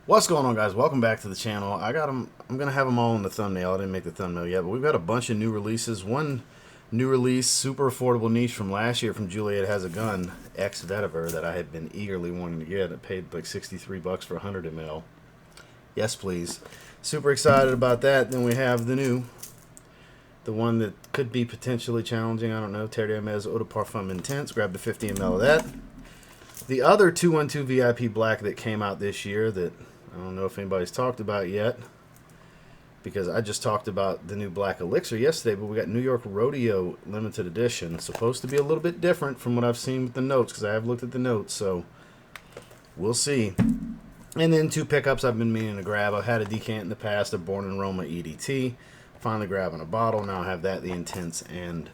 What's going on, guys? Welcome back to the channel. I'm gonna have them all in the thumbnail. I didn't make the thumbnail yet, but we've got a bunch of new releases. One new release, super affordable niche from last year from Juliette Has a Gun, Ex Vetiver, that I had been eagerly wanting to get. I paid like 63 bucks for 100 ml. Yes, please. Super excited about that. Then we have the one that could be potentially challenging. I don't know. Terre Eau de Parfum Intense. Grabbed a 50 ml of that. The other 212 VIP Black that came out this year that I don't know if anybody's talked about yet, because I just talked about the new Black Elixir yesterday, but we got New York Rodeo limited edition. It's supposed to be a little bit different from what I've seen with the notes, because I have looked at the notes, so we'll see. And then two pickups I've been meaning to grab. I've had a decant in the past, a Born in Roma EDT. Finally grabbing a bottle. Now I have that, the Intense, and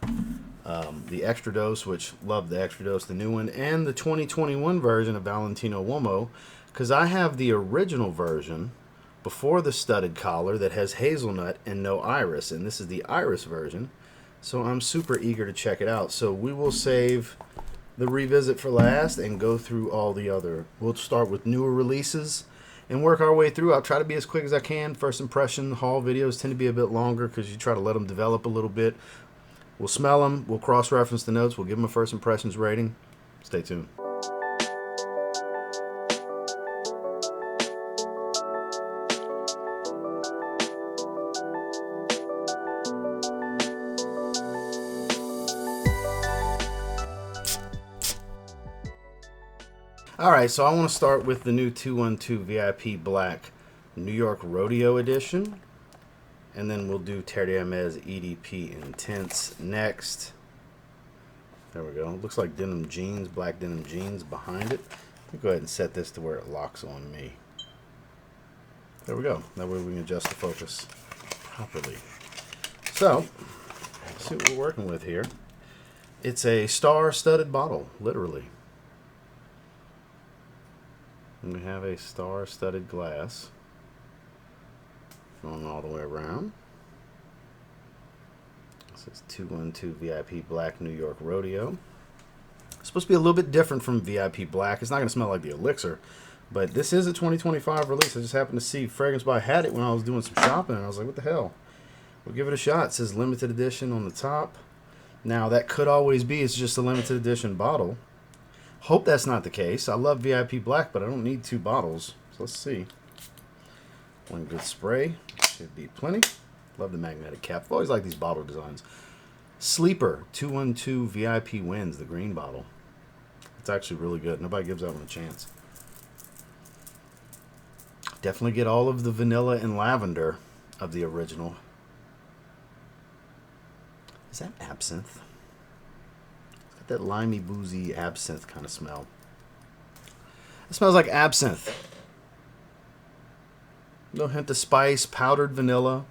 the Extra Dose, which love the Extra Dose, the new one, and the 2021 version of Valentino Uomo, because I have the original version before the studded collar that has hazelnut and no iris, and this is the iris version, so I'm super eager to check it out. So we will save the revisit for last and go through all the other. We'll start with newer releases and work our way through. I'll try to be as quick as I can. First impression haul videos tend to be a bit longer because you try to let them develop a little bit. We'll smell them, we'll cross-reference the notes, we'll give them a first impressions rating. Stay tuned. Alright, so I want to start with the new 212 VIP Black New York Rodeo Edition. And then we'll do Terre EDP Intense next. There we go. Looks like denim jeans, black denim jeans behind it. Let me go ahead and set this to where it locks on me. There we go. That way we can adjust the focus properly. So, let's see what we're working with here. It's a star-studded bottle, literally. And we have a star-studded glass going all the way around. This is 212 VIP Black New York Rodeo. It's supposed to be a little bit different from VIP Black. It's not going to smell like the Elixir, but this is a 2025 release. I just happened to see Fragrance By had it when I was doing some shopping, and I was like, what the hell? We'll give it a shot. It says limited edition on the top. Now, that could always be, it's just a limited edition bottle. Hope that's not the case. I love VIP Black, but I don't need two bottles. So let's see. One good spray. Should be plenty. Love the magnetic cap. I've always liked these bottle designs. Sleeper 212 VIP wins the green bottle. It's actually really good. Nobody gives that one a chance. Definitely get all of the vanilla and lavender of the original. Is that absinthe? That limey, boozy absinthe kind of smell. It smells like absinthe. No hint of spice, powdered vanilla.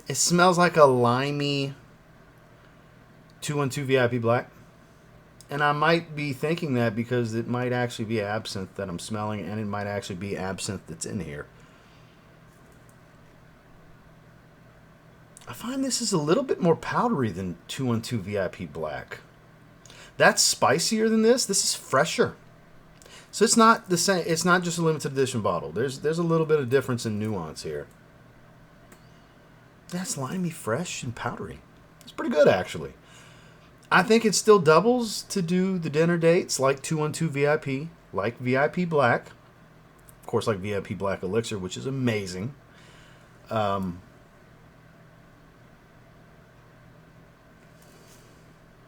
It smells like a limey 212 VIP Black. And I might be thinking that because it might actually be absinthe that I'm smelling, and it might actually be absinthe that's in here. I find this is a little bit more powdery than 212 VIP Black. That's spicier than this. This is fresher. So it's not the same. It's not just a limited edition bottle. There's a little bit of difference in nuance here. That's limey, fresh, and powdery. It's pretty good, actually. I think it still doubles to do the dinner dates like 212 VIP, like VIP Black. Of course, like VIP Black Elixir, which is amazing.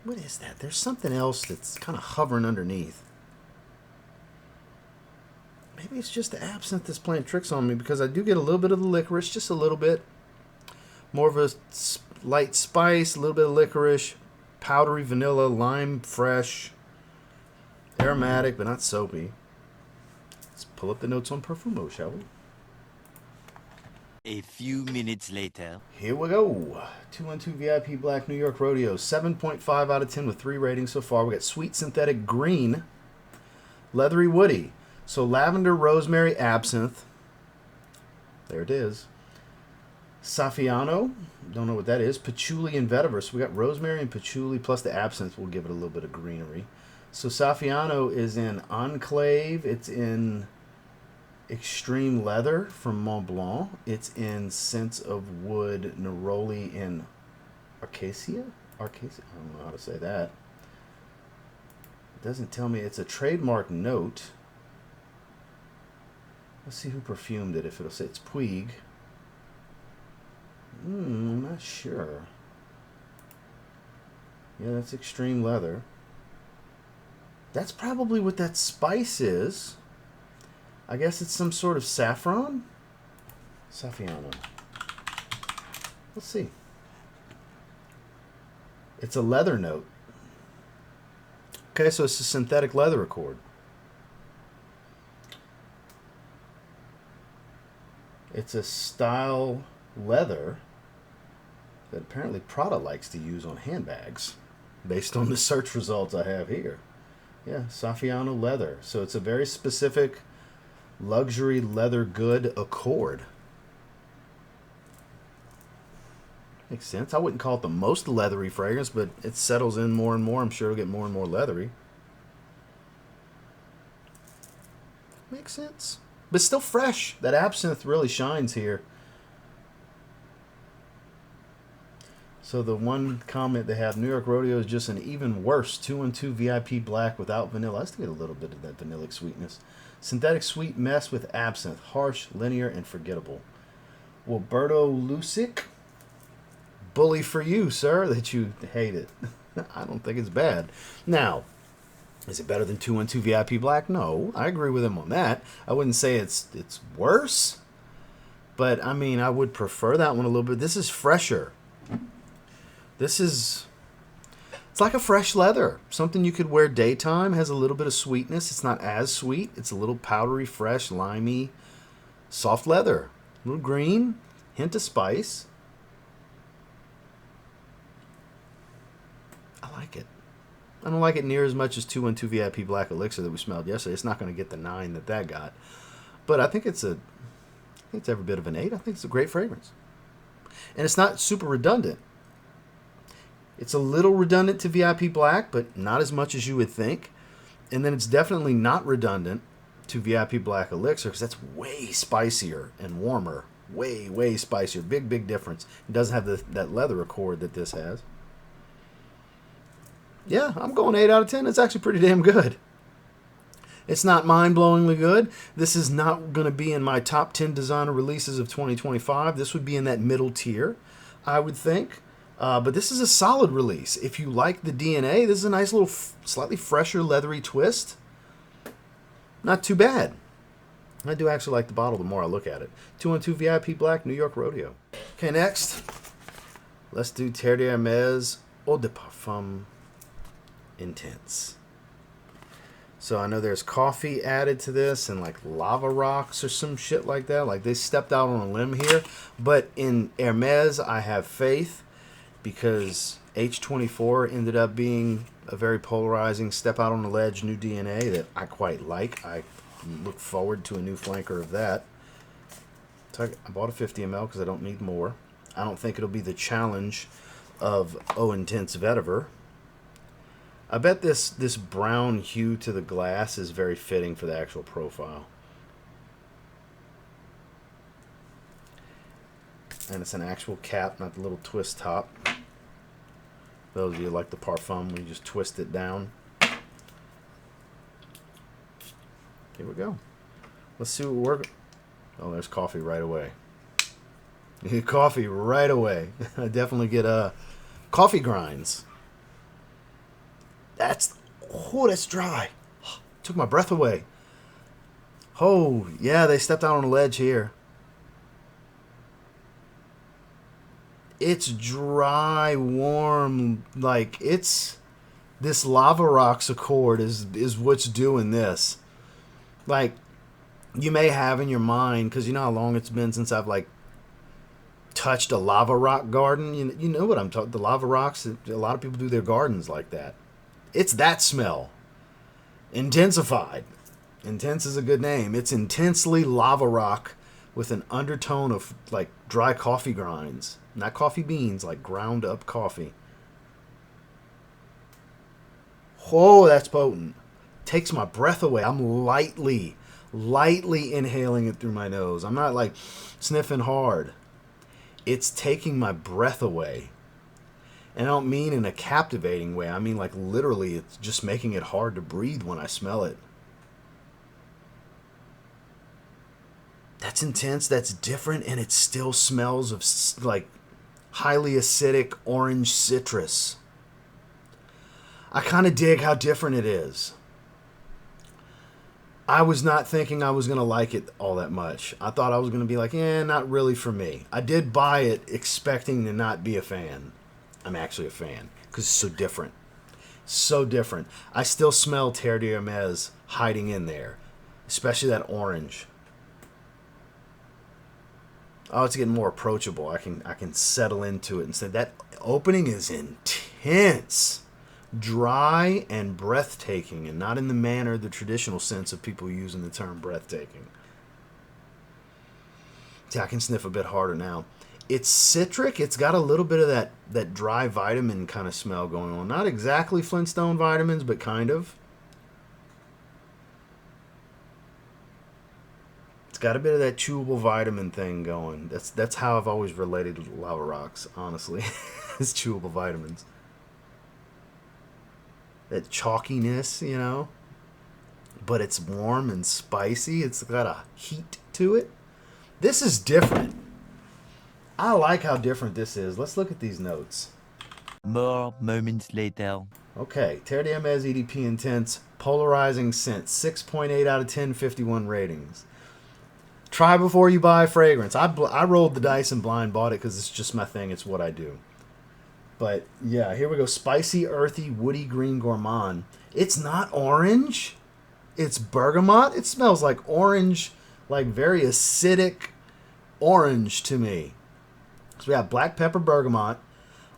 What is that? There's something else that's kind of hovering underneath. Maybe it's just the absinthe that's playing tricks on me, because I do get a little bit of the licorice, just a little bit. More of a light spice, a little bit of licorice, powdery vanilla, lime fresh, aromatic but not soapy. Let's pull up the notes on Profumo, shall we? A few minutes later. Here we go. 212 VIP Black New York Rodeo. 7.5 out of 10 with 3 ratings so far. We got Sweet Synthetic Green, Leathery Woody. So lavender, rosemary, absinthe. There it is. Saffiano. Don't know what that is. Patchouli and vetiver. So we got rosemary and patchouli plus the absinthe will give it a little bit of greenery. So Saffiano is in Enclave. It's in Extreme Leather from Mont Blanc. It's in Scents of Wood Neroli in Arcacia? Arcacia? I don't know how to say that. It doesn't tell me. It's a trademark note. Let's see who perfumed it. If it'll say it's Puig. I'm not sure. Yeah, that's Extreme Leather. That's probably what that spice is. I guess it's some sort of saffron? Saffiano. Let's see. It's a leather note. Okay, so it's a synthetic leather accord. It's a style leather that apparently Prada likes to use on handbags, based on the search results I have here. Yeah, Saffiano leather. So it's a very specific luxury leather good accord. Makes sense. I wouldn't call it the most leathery fragrance, but it settles in more and more. I'm sure it'll get more and more leathery. Makes sense. But still fresh. That absinthe really shines here. So the one comment they have, New York Rodeo is just an even worse 2-in-2 VIP black without vanilla. I still get a little bit of that vanillic sweetness. Synthetic sweet mess with absinthe. Harsh, linear, and forgettable. Wilberto Lusic. Bully for you, sir, that you hate it. I don't think it's bad. Now, is it better than 2-in-2 VIP black? No, I agree with him on that. I wouldn't say it's worse. But, I mean, I would prefer that one a little bit. This is fresher. It's like a fresh leather. Something you could wear daytime. Has a little bit of sweetness. It's not as sweet. It's a little powdery, fresh, limey, soft leather. A little green, hint of spice. I like it. I don't like it near as much as 2-in-2 VIP Black Elixir that we smelled yesterday. It's not going to get the 9 that got. But I think it's every bit of an 8. I think it's a great fragrance. And it's not super redundant. It's a little redundant to VIP Black, but not as much as you would think. And then it's definitely not redundant to VIP Black Elixir because that's way spicier and warmer. Way, way spicier. Big, big difference. It doesn't have that leather accord that this has. Yeah, I'm going 8 out of 10. It's actually pretty damn good. It's not mind-blowingly good. This is not going to be in my top 10 designer releases of 2025. This would be in that middle tier, I would think. But this is a solid release. If you like the DNA, this is a nice little, slightly fresher, leathery twist. Not too bad. I do actually like the bottle the more I look at it. 2-in-2 VIP Black, New York Rodeo. Okay, next. Let's do Terre d'Hermès Eau de Parfum Intense. So I know there's coffee added to this and like lava rocks or some shit like that. Like they stepped out on a limb here. But in Hermès, I have faith. Because H24 ended up being a very polarizing, step out on the ledge, new DNA that I quite like. I look forward to a new flanker of that. So I bought a 50 ml because I don't need more. I don't think it'll be the challenge of Eau Intense Vetiver. I bet this brown hue to the glass is very fitting for the actual profile. And it's an actual cap, not the little twist top. Those of you like the Parfum, when you just twist it down. Here we go. Let's see what we're... Oh, there's coffee right away. Coffee right away. I definitely get coffee grinds. That's dry. Took my breath away. Oh, yeah, they stepped out on a ledge here. It's dry, warm, like it's this Lava Rocks Accord is what's doing this. Like you may have in your mind, because you know how long it's been since I've like touched a lava rock garden. You know what I'm talking. The lava rocks. A lot of people do their gardens like that. It's that smell, intensified. Intense is a good name. It's intensely lava rock with an undertone of like dry coffee grinds. Not coffee beans, like ground up coffee. Oh, that's potent. Takes my breath away. I'm lightly inhaling it through my nose. I'm not like sniffing hard. It's taking my breath away. And I don't mean in a captivating way. I mean like literally it's just making it hard to breathe when I smell it. That's intense, that's different, and it still smells of like highly acidic orange citrus. I kind of dig how different it is. I was not thinking I was going to like it all that much. I thought I was going to be like, not really for me. I did buy it expecting to not be a fan. I'm actually a fan because it's so different. So different. I still smell Terre de Hermes hiding in there, especially that orange. Oh, it's getting more approachable. I can settle into it and say that opening is intense, dry and breathtaking, and not in the manner, the traditional sense of people using the term breathtaking. See, I can sniff a bit harder now. It's citric. It's got a little bit of that dry vitamin kind of smell going on. Not exactly Flintstone vitamins, but kind of. It's got a bit of that chewable vitamin thing going. That's how I've always related to lava rocks, honestly. It's chewable vitamins. That chalkiness, you know. But it's warm and spicy. It's got a heat to it. This is different. I like how different this is. Let's look at these notes. More moments later. Okay, Terre de Hermes EDP Intense, polarizing scent, 6.8 out of 10, 51 ratings. Try before you buy fragrance. I rolled the dice and blind bought it because it's just my thing. It's what I do. But yeah, here we go. Spicy, earthy, woody, green gourmand. It's not orange. It's bergamot. It smells like orange, like very acidic orange to me. So we got black pepper bergamot,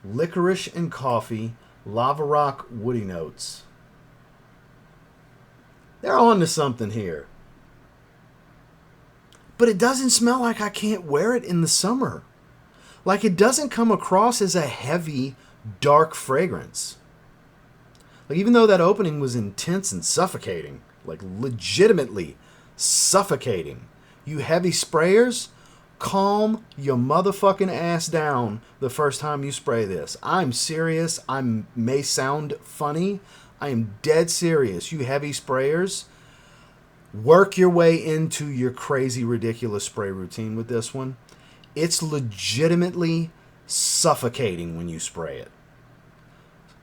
licorice and coffee, lava rock woody notes. They're on to something here. But it doesn't smell like I can't wear it in the summer. Like it doesn't come across as a heavy, dark fragrance. Like even though that opening was intense and suffocating, like legitimately suffocating, you heavy sprayers, calm your motherfucking ass down the first time you spray this. I'm serious. I may sound funny. I am dead serious. You heavy sprayers, work your way into your crazy, ridiculous spray routine with this one. It's legitimately suffocating when you spray it.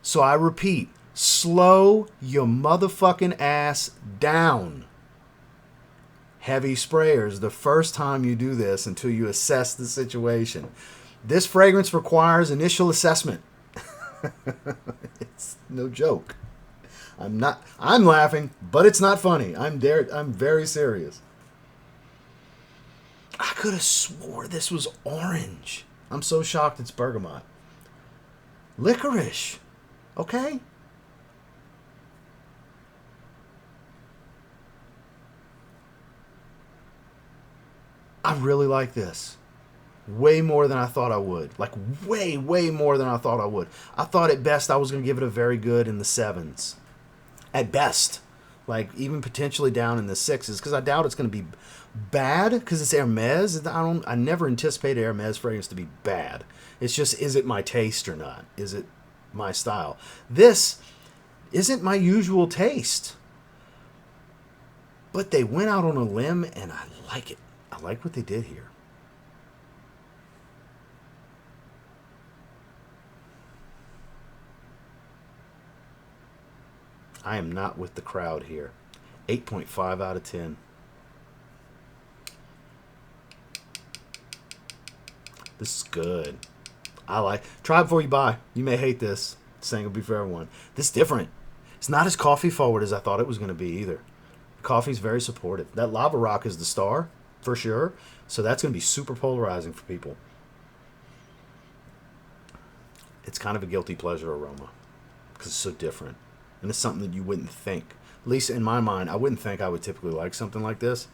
So I repeat, slow your motherfucking ass down. Heavy sprayers the first time you do this until you assess the situation. This fragrance requires initial assessment. It's no joke. I'm laughing, but it's not funny. I'm very serious. I could have swore this was orange. I'm so shocked it's bergamot. Licorice. Okay? I really like this. Way more than I thought I would. Like, way more than I thought I would. I thought at best I was going to give it a very good in the 7s. At best. Like, even potentially down in the 6s. Because I doubt it's going to be bad. Because it's Hermes. I never anticipated Hermes fragrance to be bad. It's just, is it my taste or not? Is it my style? This isn't my usual taste. But they went out on a limb, and I like it. I like what they did here. I am not with the crowd here. 8.5 out of 10. This is good. I like. Try it before you buy. You may hate this. This ain't gonna be for everyone. This is different. It's not as coffee forward as I thought it was gonna be either. Coffee's very supportive. That lava rock is the star for sure. So that's gonna be super polarizing for people. It's kind of a guilty pleasure aroma because it's so different. And it's something that you wouldn't think. At least in my mind, I wouldn't think I would typically like something like this.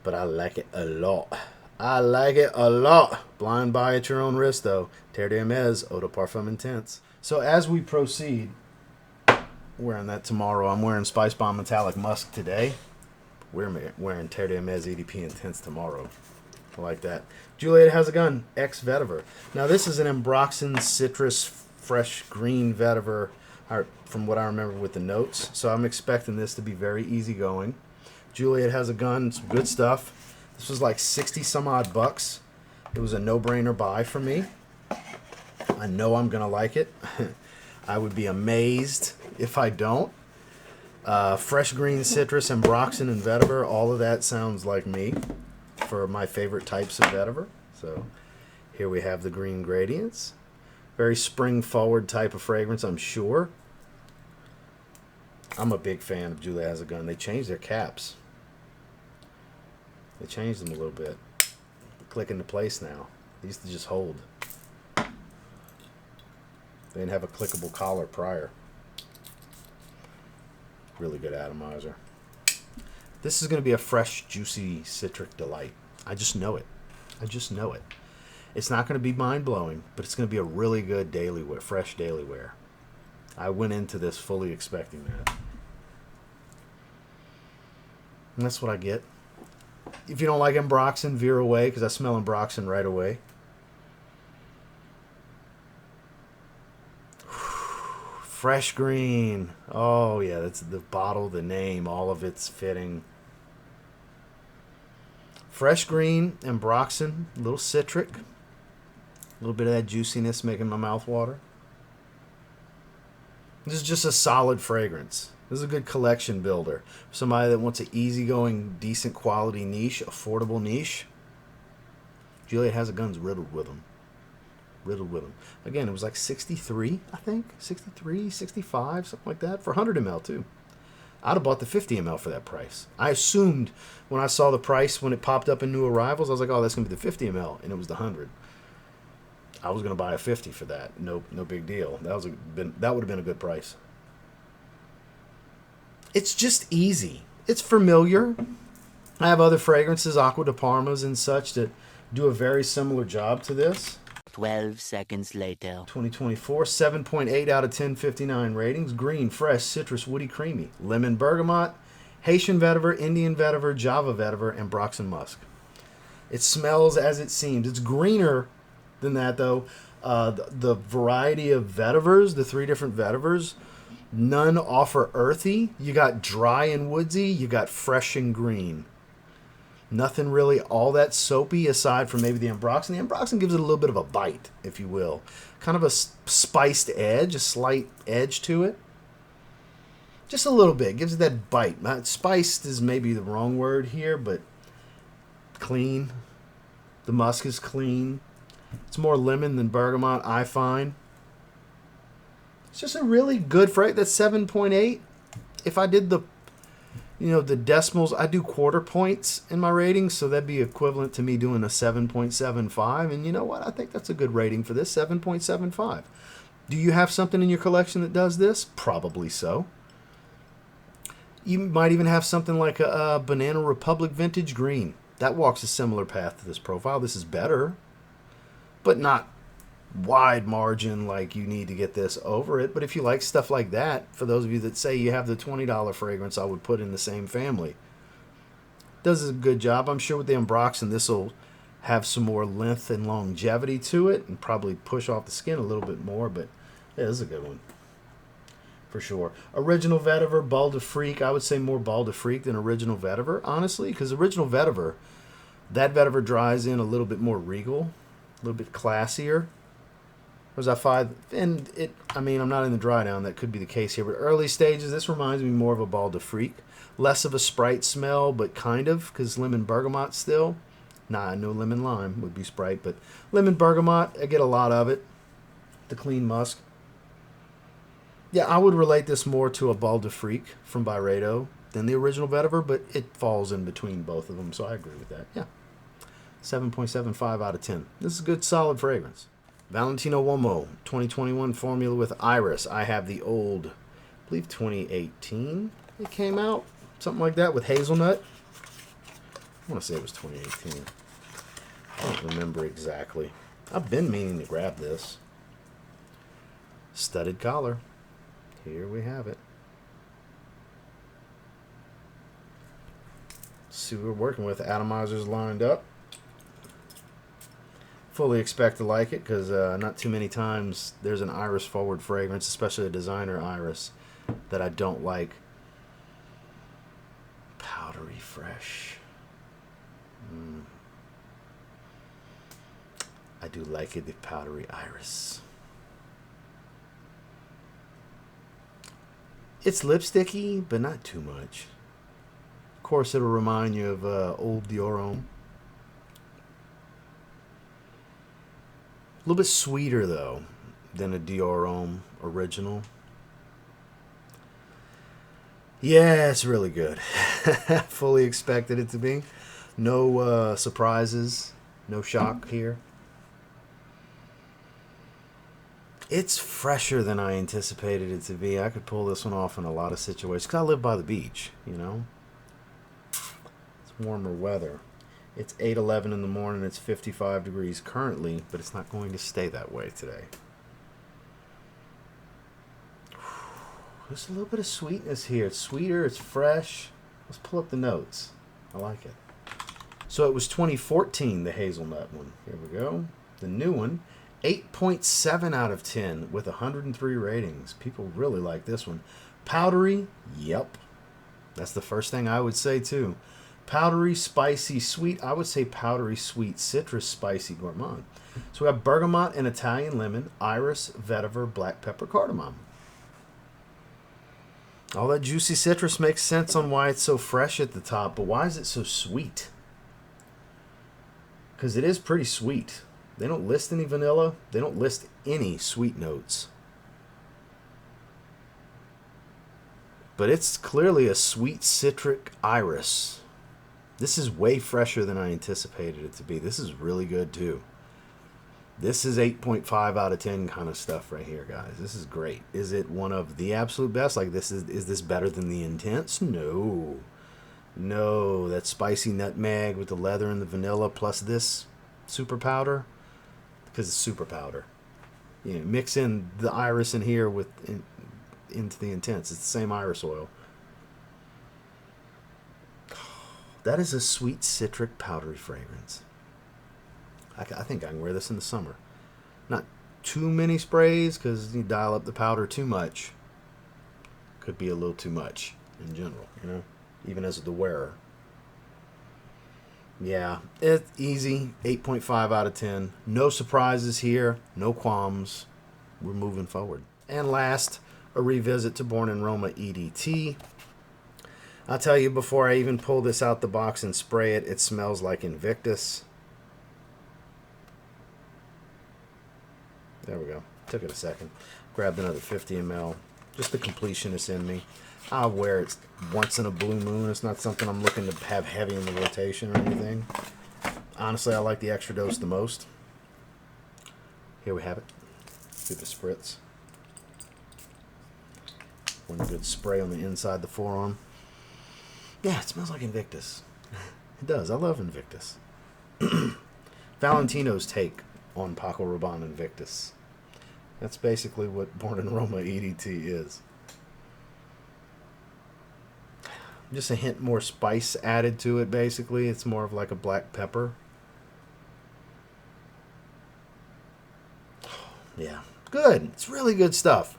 But I like it a lot. I like it a lot. Blind buy at your own risk, though. Terre de Hermes, Eau de Parfum Intense. So as we proceed, Wearing that tomorrow. I'm wearing Spice Bomb Metallic Musk today. We're wearing Terre EDP Intense tomorrow. I like that. Juliette has a gun. Ex Vetiver. Now this is an Ambroxan Citrus Fresh Green Vetiver, from what I remember with the notes. So I'm expecting this to be very easygoing. Juliette has a gun. Some good stuff. This was like 60 some odd bucks. It was a no-brainer buy for me. I know I'm gonna like it. I would be amazed if I don't. Fresh green citrus, Ambroxan, and vetiver. All of that sounds like me for my favorite types of vetiver. So here we have the green gradients. Very spring-forward type of fragrance, I'm sure. I'm a big fan of Juliette Has a Gun. They changed their caps. They changed them a little bit. Click into place now. They used to just hold. They didn't have a clickable collar prior. Really good atomizer. This is going to be a fresh, juicy, citric delight. I just know it. I just know it. It's not going to be mind-blowing, but it's going to be a really good daily wear, fresh daily wear. I went into this fully expecting that. And that's what I get. If you don't like Ambroxan, veer away, because I smell Ambroxan right away. Fresh green. Oh, yeah, that's the bottle, the name, all of it's fitting. Fresh green, Ambroxan, a little citric. A little bit of that juiciness making my mouth water. This is just a solid fragrance. This is a good collection builder. For somebody that wants an easygoing, decent quality niche, affordable niche. Juliette Has a Gun's riddled with them. Riddled with them. Again, it was like 63, I think. 63, 65, something like that. For 100 ml, too. I'd have bought the 50 ml for that price. I assumed when I saw the price when it popped up in new arrivals, I was like, oh, that's going to be the 50 ml. And it was the 100. I was going to buy a 50 for that. No big deal. That would have been a good price. It's just easy. It's familiar. I have other fragrances, Aqua de Parmas and such, that do a very similar job to this. 12 seconds later. 2024, 7.8 out of 10, 59 ratings. Green, fresh, citrus, woody, creamy. Lemon, bergamot, Haitian vetiver, Indian vetiver, Java vetiver, and Ambroxan musk. It smells as it seems. It's greener than that, though. The variety of vetivers, the 3 different vetivers, none offer earthy. You got dry and woodsy. You got fresh and green. Nothing really all that soapy aside from maybe the Ambroxan. The Ambroxan gives it a little bit of a bite, if you will. Kind of a spiced edge, a slight edge to it. Just a little bit. Gives it that bite. Spiced is maybe the wrong word here, but clean. The musk is clean. It's more lemon than bergamot, I find. It's just a really good fragrance. That's 7.8. If I did the decimals, I do quarter points in my ratings, so that'd be equivalent to me doing a 7.75. And you know what? I think that's a good rating for this, 7.75. Do you have something in your collection that does this? Probably so. You might even have something like a Banana Republic Vintage Green. That walks a similar path to this profile. This is better, but not wide margin like you need to get this over it. But if you like stuff like that, for those of you that say you have the $20 fragrance, I would put in the same family. Does a good job. I'm sure with the Ambroxan, this will have some more length and longevity to it and probably push off the skin a little bit more, but yeah, this is a good one for sure. Original vetiver, Bal de Freak. I would say more Bal de Freak than original vetiver, honestly, because original vetiver, that vetiver dries in a little bit more regal, a little bit classier. Was I 5? And I'm not in the dry down. That could be the case here. But early stages, this reminds me more of a Bal de Freak. Less of a Sprite smell, but kind of, because lemon bergamot still. Nah, no lemon lime would be Sprite, but lemon bergamot, I get a lot of it. The clean musk. Yeah, I would relate this more to a Bal de Freak from Byredo than the original vetiver, but it falls in between both of them, so I agree with that. Yeah. 7.75 out of 10. This is a good, solid fragrance. Valentino Uomo 2021 formula with Iris. I have the old, I believe 2018 it came out. Something like that with hazelnut. I want to say it was 2018. I don't remember exactly. I've been meaning to grab this. Studded collar. Here we have it. See what we're working with. Atomizers lined up. Fully expect to like it because not too many times there's an iris forward fragrance, especially a designer iris, that I don't like. Powdery fresh. I do like it, the powdery iris. It's lipsticky, but not too much. Of course, it'll remind you of old Dior Homme. A little bit sweeter, though, than a Dior Homme original. Yeah, it's really good. Fully expected it to be. No surprises. No shock here. It's fresher than I anticipated it to be. I could pull this one off in a lot of situations because I live by the beach, you know. It's warmer weather. It's 8:11 in the morning. It's 55 degrees currently, but it's not going to stay that way today. There's a little bit of sweetness here. It's sweeter. It's fresh. Let's pull up the notes. I like it. So it was 2014, the hazelnut one. Here we go. The new one, 8.7 out of 10 with 103 ratings. People really like this one. Powdery, yep. That's the first thing I would say too. Powdery, spicy, sweet. I would say powdery, sweet, citrus, spicy, gourmand. So we have bergamot and Italian lemon, iris, vetiver, black pepper, cardamom. All that juicy citrus makes sense on why it's so fresh at the top, but why is it so sweet? Because it is pretty sweet. They don't list any vanilla. They don't list any sweet notes. But it's clearly a sweet citric iris. This is way fresher than I anticipated it to be. This is really good too. This is 8.5 out of 10 kind of stuff right here, guys. This is great. Is it one of the absolute best? Like is this better than the Intense? No. No, that spicy nutmeg with the leather and the vanilla plus this super powder, because it's super powder. You know, mix in the iris in here into the Intense. It's the same iris oil. That is a sweet citric powdery fragrance. I think I can wear this in the summer. Not too many sprays because you dial up the powder too much. Could be a little too much in general, you know, even as the wearer. Yeah, it's easy. 8.5 out of 10. No surprises here. No qualms. We're moving forward. And last, a revisit to Born in Roma EDT. I'll tell you, before I even pull this out the box and spray it, it smells like Invictus. There we go. Took it a second. Grabbed another 50 ml. Just the completionist in me. I'll wear it once in a blue moon. It's not something I'm looking to have heavy in the rotation or anything. Honestly, I like the extra dose the most. Here we have it. Do the spritz. One good spray on the inside the forearm. Yeah, it smells like Invictus. It does. I love Invictus. Valentino's take on Paco Rabanne Invictus. That's basically what Born in Roma EDT is. Just a hint more spice added to it, basically. It's more of like a black pepper. Yeah, good. It's really good stuff.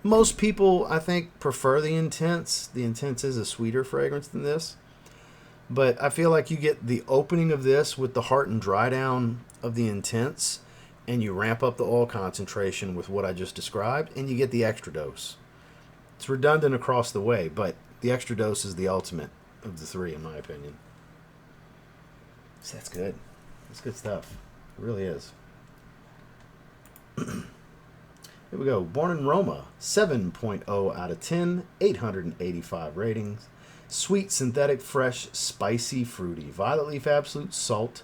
Most people, I think, prefer the Intense. The Intense is a sweeter fragrance than this. But I feel like you get the opening of this with the heart and dry down of the Intense, and you ramp up the oil concentration with what I just described, and you get the extra dose. It's redundant across the way, but the extra dose is the ultimate of the three, in my opinion. So that's good. That's good stuff. It really is. Here we go. Born in Roma, 7.0 out of 10, 885 ratings. Sweet, synthetic, fresh, spicy, fruity. Violet leaf absolute, salt.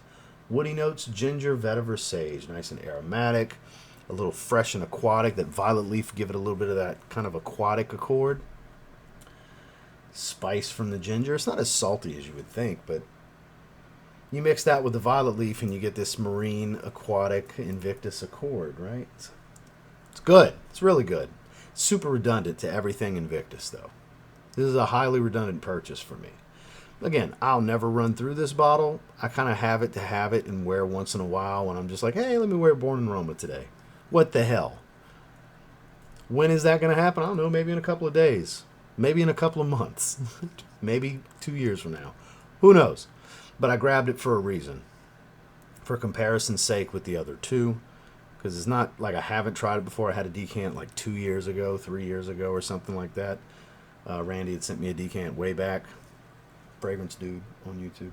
Woody notes, ginger, vetiver, sage. Nice and aromatic. A little fresh and aquatic. That violet leaf give it a little bit of that kind of aquatic accord. Spice from the ginger. It's not as salty as you would think, but you mix that with the violet leaf and you get this marine, aquatic, Invictus accord, right? It's good. It's really good. Super redundant to everything Invictus, though. This is a highly redundant purchase for me. Again, I'll never run through this bottle. I kind of have it to have it and wear once in a while when I'm just like, hey, let me wear Born in Roma today. What the hell? When is that going to happen? I don't know. Maybe in a couple of days. Maybe in a couple of months. Maybe 2 years from now. Who knows? But I grabbed it for a reason. For comparison's sake with the other two. Because it's not like I haven't tried it before. I had a decant like 2 years ago, 3 years ago, or something like that. Randy had sent me a decant way back. Fragrance Dude on YouTube.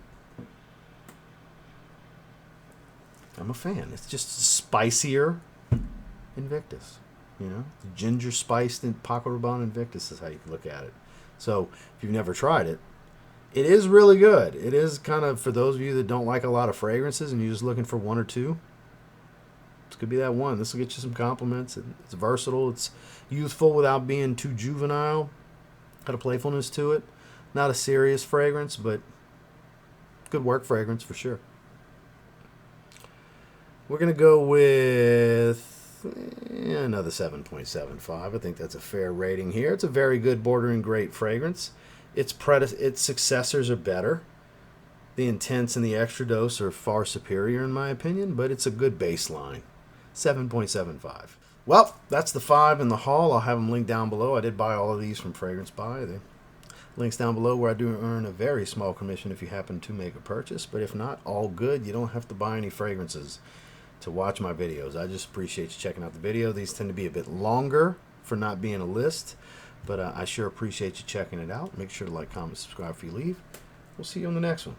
I'm a fan. It's just spicier Invictus. You know, ginger spiced in Paco Rabanne Invictus is how you can look at it. So if you've never tried it, it is really good. It is kind of, for those of you that don't like a lot of fragrances and you're just looking for one or two, this could be that one. This will get you some compliments. It's versatile. It's youthful without being too juvenile. Got a playfulness to it. Not a serious fragrance, but good work fragrance for sure. We're going to go with another 7.75. I think that's a fair rating here. It's a very good, bordering great fragrance. Its successors are better. The intense and the extra dose are far superior in my opinion, but it's a good baseline. 7.75. Well, that's the 5 in the haul. I'll have them linked down below. I did buy all of these from Fragrance Buy. The links down below where I do earn a very small commission if you happen to make a purchase. But if not, all good. You don't have to buy any fragrances to watch my videos. I just appreciate you checking out the video. These tend to be a bit longer for not being a list, but I sure appreciate you checking it out. Make sure to like, comment, subscribe if you leave. We'll see you on the next one.